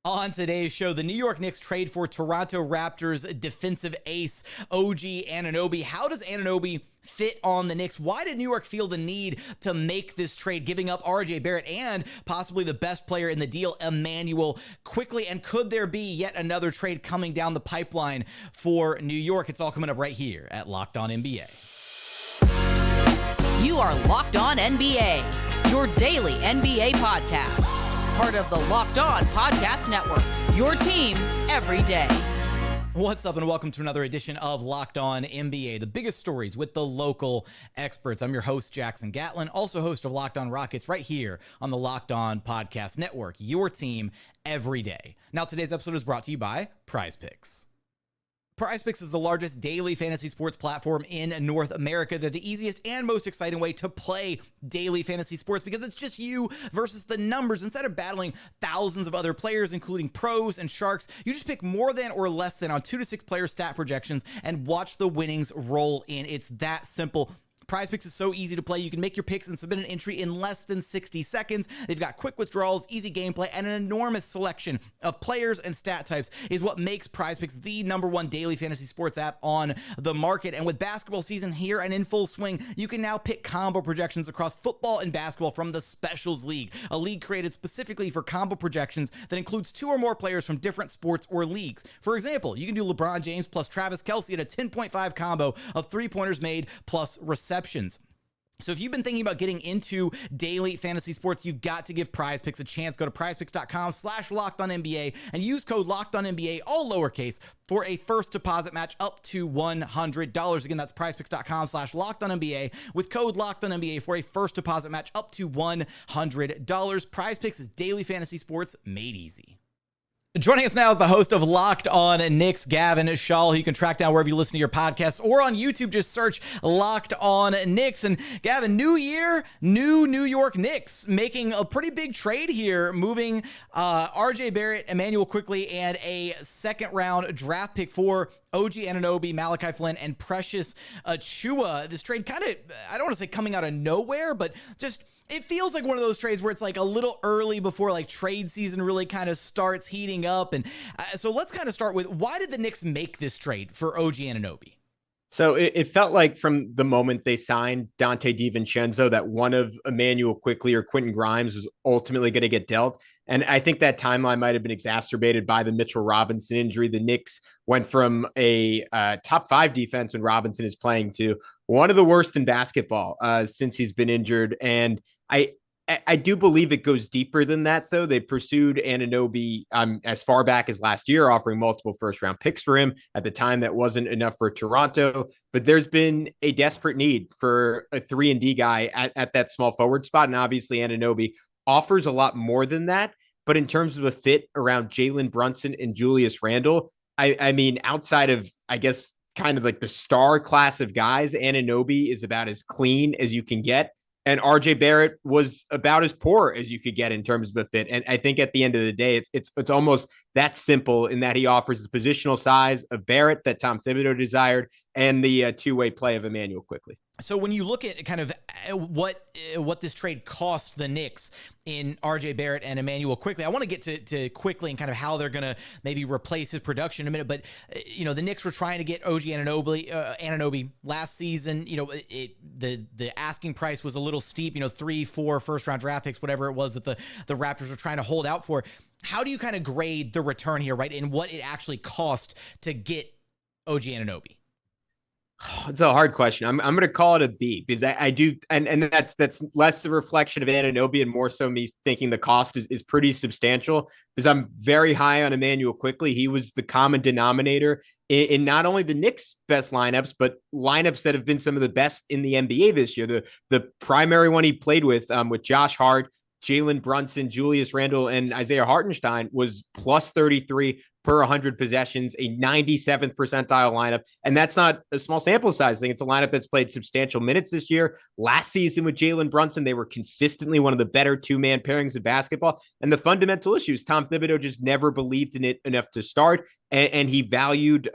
On today's show, the New York Knicks trade for Toronto Raptors defensive ace OG Anunoby. How does Anunoby fit on the Knicks? Why did New York feel the need to make this trade, giving up RJ Barrett and possibly the best player in the deal, Emmanuel, Quickley? And could there be yet another trade coming down the pipeline for New York? It's all coming up right here at Locked On NBA. You are Locked On NBA, your daily NBA podcast. Part of the Locked On Podcast Network, your team every day. What's up and welcome to another edition of Locked On NBA, the biggest stories with the local experts. I'm your host, Jackson Gatlin, also host of Locked On Rockets right here on the Locked On Podcast Network, your team every day. Now, today's episode is brought to you by Prize Picks. Prize Picks is the largest daily fantasy sports platform in North America. They're the easiest and most exciting way to play daily fantasy sports because it's just you versus the numbers. Instead of battling thousands of other players, including pros and sharks, you just pick more than or less than on 2 to 6 player stat projections and watch the winnings roll in. It's that simple. Prize Picks is so easy to play. You can make your picks and submit an entry in less than 60 seconds. They've got quick withdrawals, easy gameplay, and an enormous selection of players and stat types is what makes Prize Picks the #1 daily fantasy sports app on the market. And with basketball season here and in full swing, you can now pick combo projections across football and basketball from the Specials League, a league created specifically for combo projections that includes 2 or more players from different sports or leagues. For example, you can do LeBron James plus Travis Kelce at a 10.5 combo of 3-pointers made plus receptions. So if you've been thinking about getting into daily fantasy sports, you've got to give Prize Picks a chance. Go to prizepicks.com/LockedOnNBA and use code LockedOnNBA, all lowercase, for a first deposit match up to $100. Again, that's prizepicks.com/LockedOnNBA with code LockedOnNBA for a first deposit match up to $100. Prize Picks is daily fantasy sports made easy. Joining us now is the host of Locked On Knicks, Gavin Schall, who you can track down wherever you listen to your podcasts or on YouTube. Just search Locked On Knicks. And Gavin, new year, new New York Knicks, making a pretty big trade here, moving RJ Barrett, Emmanuel Quickley, and a second-round draft pick for OG Anunoby, Malachi Flynn, and Precious Achiuwa. This trade kind of, I don't want to say coming out of nowhere, but just it feels like one of those trades where it's like a little early before like trade season really kind of starts heating up. And so let's kind of start with, why did the Knicks make this trade for OG Anunoby? So it felt like from the moment they signed Donte DiVincenzo that one of Emmanuel Quickley or Quentin Grimes was ultimately going to get dealt. And I think that timeline might have been exacerbated by the Mitchell Robinson injury. The Knicks went from a top 5 defense when Robinson is playing to one of the worst in basketball since he's been injured. And I do believe it goes deeper than that, though. They pursued Anunoby as far back as last year, offering multiple first-round picks for him. At the time, that wasn't enough for Toronto. But there's been a desperate need for a 3-and-D guy at that small forward spot. And obviously, Anunoby offers a lot more than that. But in terms of a fit around Jalen Brunson and Julius Randle, I mean, outside of, I guess, kind of like the star class of guys, Anunoby is about as clean as you can get. And RJ Barrett was about as poor as you could get in terms of a fit. And I think at the end of the day, it's almost that simple in that he offers the positional size of Barrett that Tom Thibodeau desired and the two-way play of Emmanuel Quickley. So when you look at kind of what this trade cost the Knicks in RJ Barrett and Emmanuel Quickley, I want to get to Quickley and kind of how they're going to maybe replace his production in a minute. But, the Knicks were trying to get OG Anunoby last season. The asking price was a little steep, 3-4 first-round draft picks, whatever it was that the Raptors were trying to hold out for. How do you kind of grade the return here, right, and what it actually cost to get OG Anunoby? It's a hard question. I'm going to call it a B because I do. And that's less a reflection of Anunoby and more so me thinking the cost is pretty substantial because I'm very high on Emmanuel Quickley. He was the common denominator in not only the Knicks' best lineups, but lineups that have been some of the best in the NBA this year. The primary one he played with Josh Hart, Jalen Brunson, Julius Randle, and Isaiah Hartenstein was plus 33 per 100 possessions, a 97th percentile lineup. And that's not a small sample size thing. It's a lineup that's played substantial minutes this year. Last season with Jalen Brunson, they were consistently one of the better 2-man pairings of basketball. And the fundamental issues, Tom Thibodeau just never believed in it enough to start. And he valued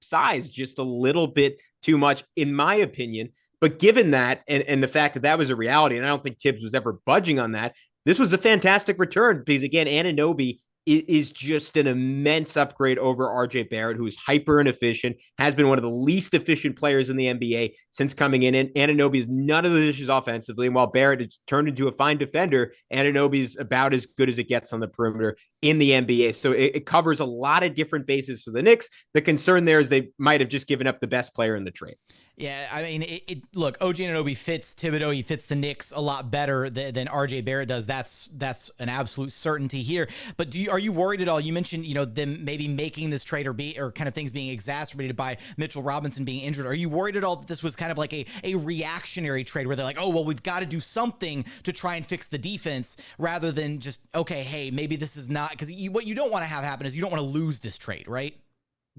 size just a little bit too much, in my opinion. But given that, and the fact that that was a reality, and I don't think Tibbs was ever budging on that, this was a fantastic return because, again, Anunoby is just an immense upgrade over RJ Barrett, who is hyper inefficient, has been one of the least efficient players in the NBA since coming in. And Anunoby is none of the issues offensively. And while Barrett has turned into a fine defender, Anunoby is about as good as it gets on the perimeter in the NBA. So it covers a lot of different bases for the Knicks. The concern there is they might have just given up the best player in the trade. Yeah, I mean, look, OG Anunoby fits Thibodeau. He fits the Knicks a lot better than RJ Barrett does. That's an absolute certainty here. But are you worried at all? You mentioned, them maybe making this trade or kind of things being exacerbated by Mitchell Robinson being injured. Are you worried at all that this was kind of like a reactionary trade where they're like, oh, well, we've got to do something to try and fix the defense rather than just, okay, hey, maybe this is not, because what you don't want to have happen is you don't want to lose this trade, right?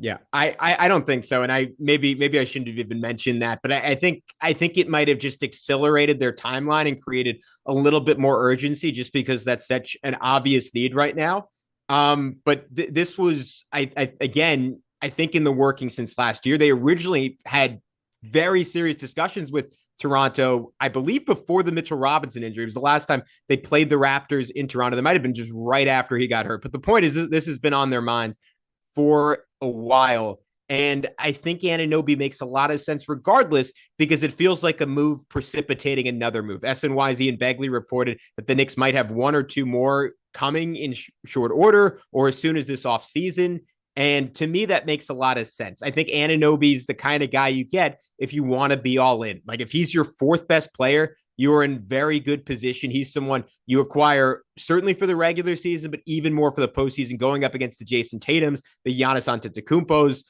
Yeah, I don't think so. And maybe I shouldn't have even mentioned that, but I think it might have just accelerated their timeline and created a little bit more urgency just because that's such an obvious need right now. But this was, I think in the working since last year. They originally had very serious discussions with Toronto, I believe before the Mitchell Robinson injury. It was the last time they played the Raptors in Toronto. They might have been just right after he got hurt. But the point is, this has been on their minds for a while. And I think Anunoby makes a lot of sense regardless, because it feels like a move precipitating another move. SNYZ and Begley reported that the Knicks might have one or two more coming in short order or as soon as this offseason. And to me, that makes a lot of sense. I think Anunoby's the kind of guy you get if you want to be all in. Like if he's your fourth best player, you're in very good position. He's someone you acquire certainly for the regular season, but even more for the postseason, going up against the Jason Tatums, the Giannis Antetokounmpos,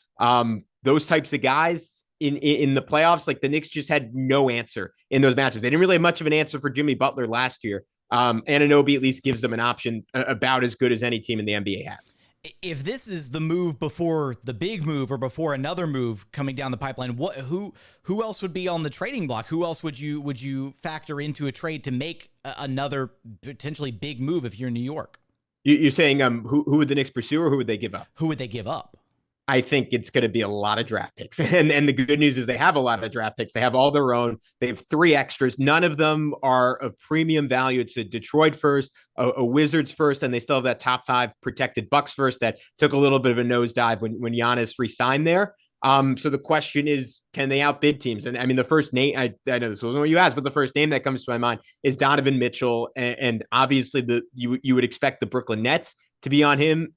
those types of guys in the playoffs. Like the Knicks just had no answer in those matchups. They didn't really have much of an answer for Jimmy Butler last year. Anunoby at least gives them an option about as good as any team in the NBA has. If this is the move before the big move or before another move coming down the pipeline, who else would be on the trading block? Who else would you factor into a trade to make another potentially big move if you're in New York? You're saying who would the Knicks pursue, or who would they give up? Who would they give up? I think it's going to be a lot of draft picks. And the good news is they have a lot of draft picks. They have all their own. They have 3 extras. None of them are of premium value. It's a Detroit first, a Wizards first, and they still have that top 5 protected Bucks first that took a little bit of a nosedive when Giannis re-signed there. So the question is, can they outbid teams? And I mean, the first name, I know this wasn't what you asked, but the first name that comes to my mind is Donovan Mitchell. And obviously you would expect the Brooklyn Nets to be on him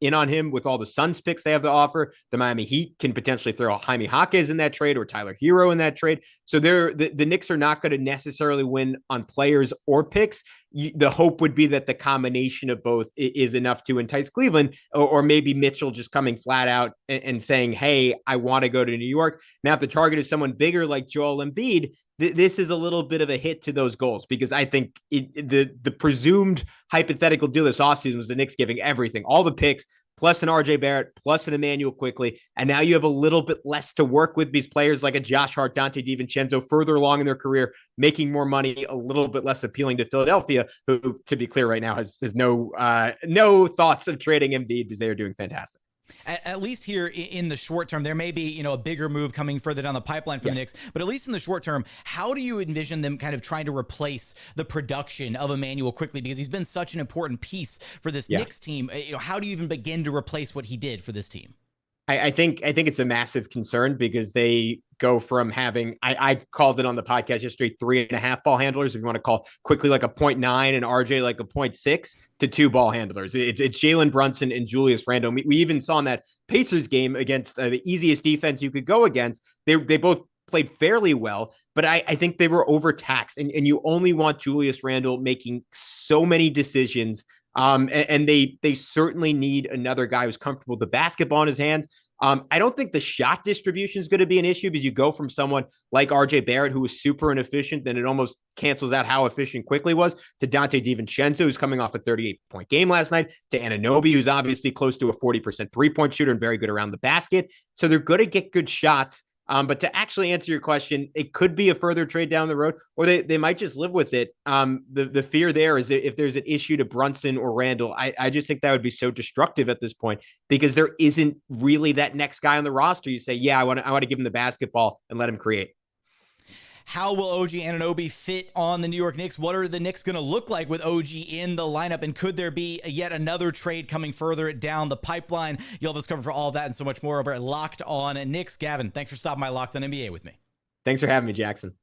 with all the Suns picks they have to offer. The Miami Heat can potentially throw Jaime Jaquez in that trade or Tyler Hero in that trade. So the Knicks are not going to necessarily win on players or picks. The hope would be that the combination of both is enough to entice Cleveland, or maybe Mitchell just coming flat out and saying, hey, I want to go to New York. Now, if the target is someone bigger like Joel Embiid, this is a little bit of a hit to those goals, because I think the presumed hypothetical deal this offseason was the Knicks giving everything, all the picks, plus an RJ Barrett, plus an Emmanuel Quickley. And now you have a little bit less to work with. These players like a Josh Hart, Dante DiVincenzo, further along in their career, making more money, a little bit less appealing to Philadelphia, who, to be clear right now, has no thoughts of trading Embiid because they are doing fantastic. At least here in the short term, there may be, a bigger move coming further down the pipeline for the Knicks, but at least in the short term, how do you envision them kind of trying to replace the production of Emmanuel Quickley? Because he's been such an important piece for this Knicks team. How do you even begin to replace what he did for this team? I think it's a massive concern, because they go from having, I called it on the podcast yesterday, 3.5 ball handlers, if you want to call Quickley like a 0.9 and RJ like a 0.6, to 2 ball handlers. It's Jalen Brunson and Julius Randle. We even saw in that Pacers game against the easiest defense you could go against. They both played fairly well, but I think they were overtaxed, and you only want Julius Randle making so many decisions. And they certainly need another guy who's comfortable with the basketball in his hands. I don't think the shot distribution is going to be an issue, because you go from someone like RJ Barrett, who was super inefficient, then it almost cancels out how efficient Quickley was, to Dante DiVincenzo, who's coming off a 38-point game last night, to Anunoby, who's obviously close to a 40% three-point shooter and very good around the basket. So they're going to get good shots. But to actually answer your question, it could be a further trade down the road, or they might just live with it. The fear there is that if there's an issue to Brunson or Randall, I just think that would be so destructive at this point, because there isn't really that next guy on the roster. You say, yeah, I want to give him the basketball and let him create. How will OG Anunoby fit on the New York Knicks? What are the Knicks going to look like with OG in the lineup? And could there be yet another trade coming further down the pipeline? You'll have us covered for all of that and so much more over at Locked On Knicks. Gavin, thanks for stopping by Locked On NBA with me. Thanks for having me, Jackson.